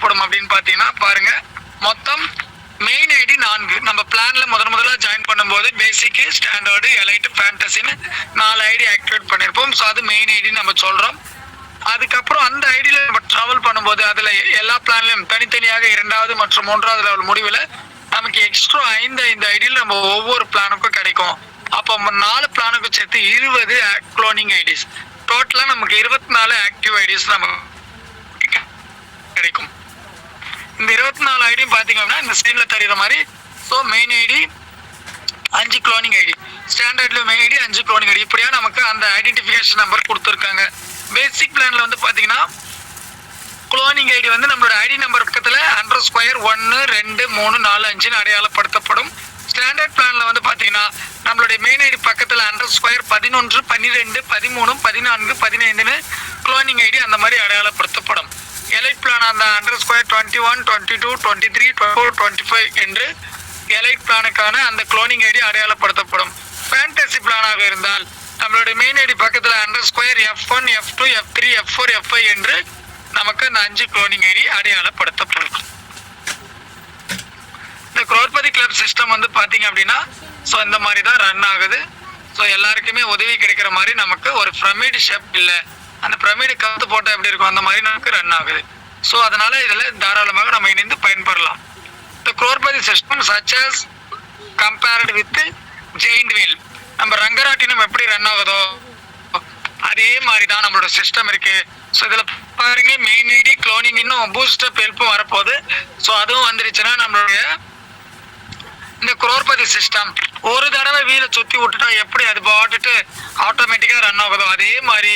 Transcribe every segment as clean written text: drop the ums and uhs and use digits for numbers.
படுத்தப்படும் அப்படின்னு பாத்தீங்கன்னா பாருங்க, மொத்தம் மெயின் ஐடி 4. நம்ம பிளான்ல முதல்ல ஜாயின் பண்ணும்போது பேசிக், ஸ்டாண்டர்டு, எலைட், ஃபேண்டசின்னு 4 ஐடி ஆக்டிவேட் பண்ணிருப்போம். ஸோ அது மெயின் ஐடி நம்ம சொல்றோம். அதுக்கப்புறம் அந்த ஐடியில நம்ம டிராவல் பண்ணும்போது அதுல எல்லா பிளான்லயும் தனித்தனியாக 2வது மற்றும் 3வது லெவல் முடிவில் நமக்கு எக்ஸ்ட்ரா 5 ஐடியில் நம்ம ஒவ்வொரு பிளானுக்கும் கிடைக்கும். அப்போ 4 பிளானுக்கும் சேர்த்து 20 குளோனிங் ஐடிஸ், டோட்டலா நமக்கு 24 ஆக்டிவ் ஐடிஸ் நமக்கு கிடைக்கும். இந்த 24 ஐடியும் பாத்தீங்க அப்படின்னா இந்த சைட்ல தெரியுற மாதிரி. So main ID 5 cloning ID, ஸ்டாண்டர்ட்ல மெயின் ஐடி 5 குளோனிங் ஐடி, இப்படியா நமக்கு அந்த ஐடென்டிஃபிகேஷன் நம்பர் கொடுத்துருக்காங்க. பேசிக் பிளான்ல வந்து பாத்தீங்கன்னா குளோனிங் ஐடி வந்து நம்மளோட ஐடி நம்பர் பக்கத்துல _1 2 3 4 5 அடையாளப்படுத்தப்படும். ஸ்டாண்டர்ட் பிளான்ல வந்து பாத்தீங்கன்னா நம்மளுடைய மெயின் ஐடி பக்கத்துல _11 12 13 14 15 குளோனிங் ஐடி அந்த மாதிரி அடையாளப்படுத்தப்படும். எலைட் பிளான் அந்த _21 22 23 24 25 என்று எலைட் பிளானுக்கான அந்த குளோனிங் ஐடி அடையாளப்படுத்தப்படும். ஃபேண்டசி பிளானாக இருந்தால் நம்மளுடைய மெயின் ஐடி பக்கத்துல _F1 F2 F3 F4 F5 என்று நமக்கு அந்த 5 குளோனிங் ஐடி அடையாளப்படுத்தப்படும். இந்த குரோர்பதி கிளப் சிஸ்டம் வந்து பாத்தீங்க அப்படின்னா ஸோ இந்த மாதிரி தான் ரன் ஆகுது. ஸோ எல்லாருக்குமே உதவி கிடைக்கிற மாதிரி நமக்கு ஒரு பிரமிட் ஷேப் இல்லை, அந்த பிரமிடு கவுத்து போட்டால் எப்படி இருக்கும் அந்த மாதிரி நமக்கு ரன் ஆகுது. ஸோ அதனால இதில் தாராளமாக நம்ம இணைந்து பயன்பெறலாம். இந்த Crorepati system such as compared with giant wheel, நம்ம ரங்கராட்டினம் எப்படி ரன் ஆகுதோ அதே மாதிரி தான் நம்மளோட சிஸ்டம் இருக்கு. ஸோ இதில் பாருங்க மெயின் ஐடி குளோனிங் இன்னும் பூஸ்டப் ஹெல்ப்பும் வரப்போகுது. ஸோ அதுவும் வந்துருச்சுன்னா நம்மளுடைய இந்த குரோர்பதி சிஸ்டம் ஒரு தடவை வீலை சுத்தி விட்டுட்டா எப்படி அது பாட்டுட்டு ஆட்டோமேட்டிக்கா ரன் ஆகுதோ அதே மாதிரி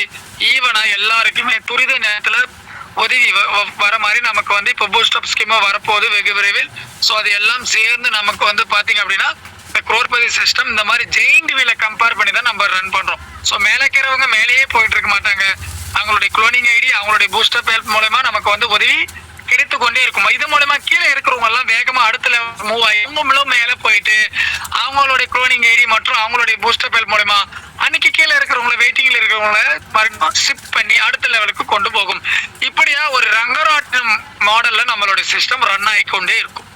ஈவனா எல்லாருக்குமே துரித நேரத்துல உதவி வர மாதிரி நமக்கு வந்து இப்போ பூஸ்டப் ஸ்கீமா வரப்போகுது வெகு விரைவில். ஸோ அது எல்லாம் சேர்ந்து நமக்கு வந்து பாத்தீங்க அப்படின்னா இந்த குரோர்பதி சிஸ்டம் இந்த மாதிரி ஜெயிண்ட் வீலை கம்பேர் பண்ணி தான் நம்ம ரன் பண்றோம். ஸோ மேலே இருக்கிறவங்க மேலேயே போயிட்டு இருக்க மாட்டாங்க, அவங்களுடைய குளோனிங் ஐடி அவங்களுடைய பூஸ்டப் ஹெல்ப் மூலமா நமக்கு வந்து உதவி கிடைத்து கொண்டே இருக்கும். இது மூலமா கீழே இருக்கிறவங்க எல்லாம் வேகமா அடுத்த லெவல் மூவ் ஆகி அவங்களும் மேல போயிட்டு அவங்களுடைய குளோனிங் ஐடி மற்றும் அவங்களுடைய பூஸ்டப் ஹெல்ப் மூலமா அன்னைக்கு கீழே இருக்கிறவங்கள வெயிட்டிங்ல இருக்கிறவங்கள மறுபடியும் ஷிஃப்ட் பண்ணி அடுத்த லெவலுக்கு கொண்டு போகும். இப்படியா ஒரு ரங்கராட்டினம் மாடல்ல நம்மளுடைய சிஸ்டம் ரன் ஆகிக்கொண்டே இருக்கும்.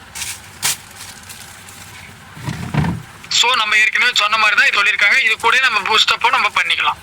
ஸோ நம்ம ஏற்கனவே சொன்ன மாதிரி தான் இது சொல்லியிருக்காங்க. இது கூட நம்ம பூஸ்டப்பும் நம்ம பண்ணிக்கலாம்.